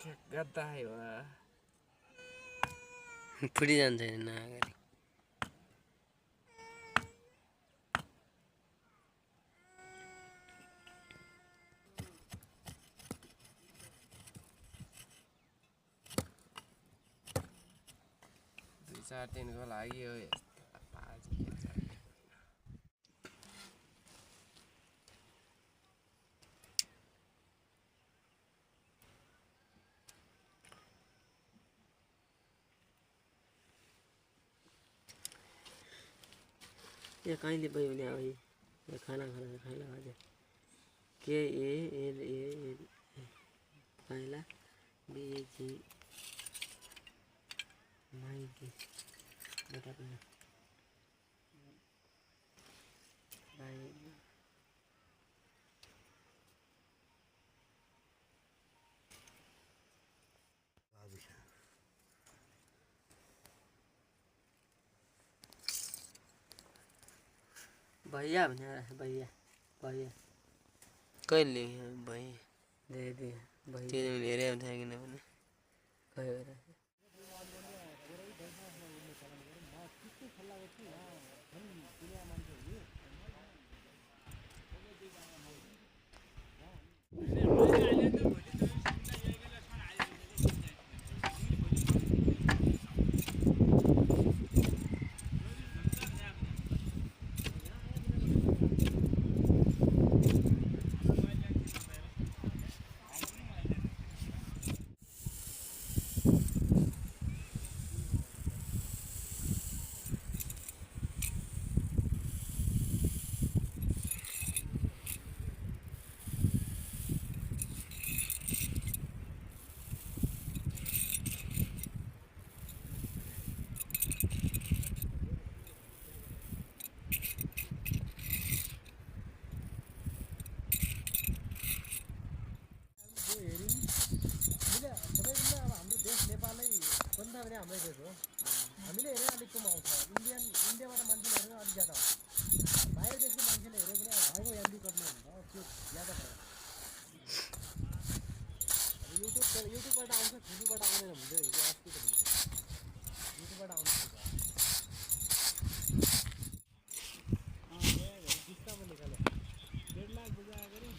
गद्दा है वा फुटी जान्छ नि अगाडि दुई चार दिनको लागि हो यस्तो पाजी ये कहिले भयो भने अब यो खाना खाइला आज के ए एल ए खाइला बी जी माइकी बेटा पनि बाई भैया भनेर भैया भैया कहिले भैया दे भैया त्यो हेरे हुन्छ किनभने खै हाम्रै देश हो हामीले हेरे अलिक कम आउँछ इन्डियाबाट मान्छेले हेरेर अलिक ज्यादा आउँछ बाहिर देशको मान्छेले हेरे पनि भाइको एमबी कट्ने हुन्छ त्यो ज्यादा छ युट्युबबाट आउँछ फेसबुकबाट आउँदैन हुन्थ्यो हिजो अस्ति त हुन्छ युट्युबबाट आउँछ किस्तामा निकाल्यो 1.5 लाख बुझायो गरी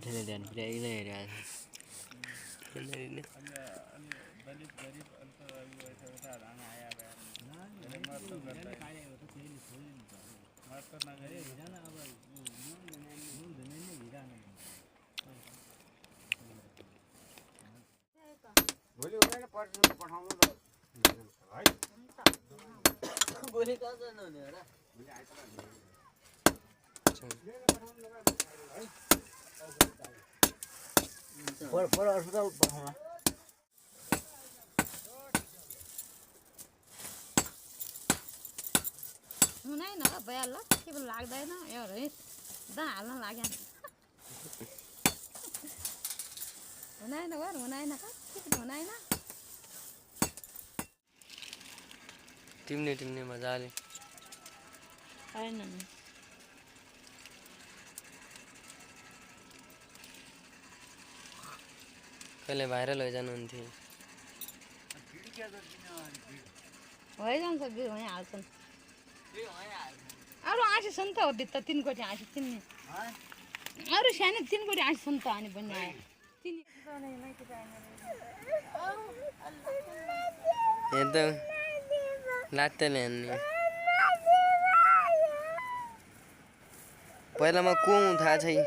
ठेले ध्यान पुर्याइ नै हेरिरहेको दलित गरीब अल्प भोलि उनीहरूले पठाउनु त है भोलि कहाँ जानु हुने हो र पर अस्पताल पठाउन हुँदैन र भइहाल्ला के पो लाग्दैन एउटा जहाँ हाल्न लाग्यो हुँदैन घर हुँदैन के पनि हुँदैन टिम्ने मजाले होइन कहिले भाइरल भइजानुहुन्थ्यो भइजान्छ बिउ भइहाल्छन् अरू आँसी छन् त हो भित्र 3 कोटी आँसी चिन्ने अरू सानो 3 कोटी आँसी छन् त अनि पनि हेर्दा लात्तेले हान्ने पहिलामा को हुँ थाहा छैन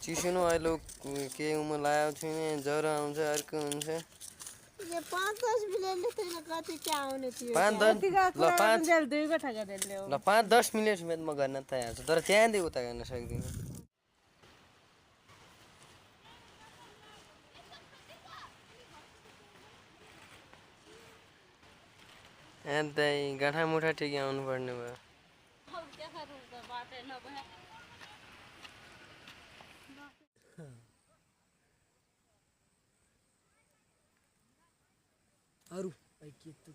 चिसो न अहिले के उमा लगाएको छैन ज्वरो आउँछ अर्को हुन्छ 5-10 मिनटले छैन कति के आउने थियो 5-10 मिनट समेत म गर्न तयार छु तर त्यहाँदेखि उता गर्न सक्दिनँ दाइ गाँठा मुठा ठिकै आउनु पर्ने भयो अरू भाइ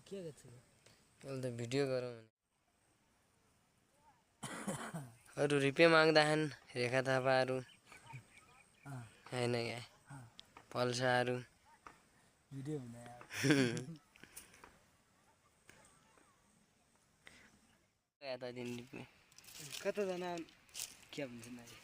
के गर्छ अहिले त भिडियो गरौँ अरू रुपियाँ माग्दाछन् रेखा थापाहरू होइन क्या पल्साहरू भिडियो हुँदा यता दिन कताजना के भन्छन्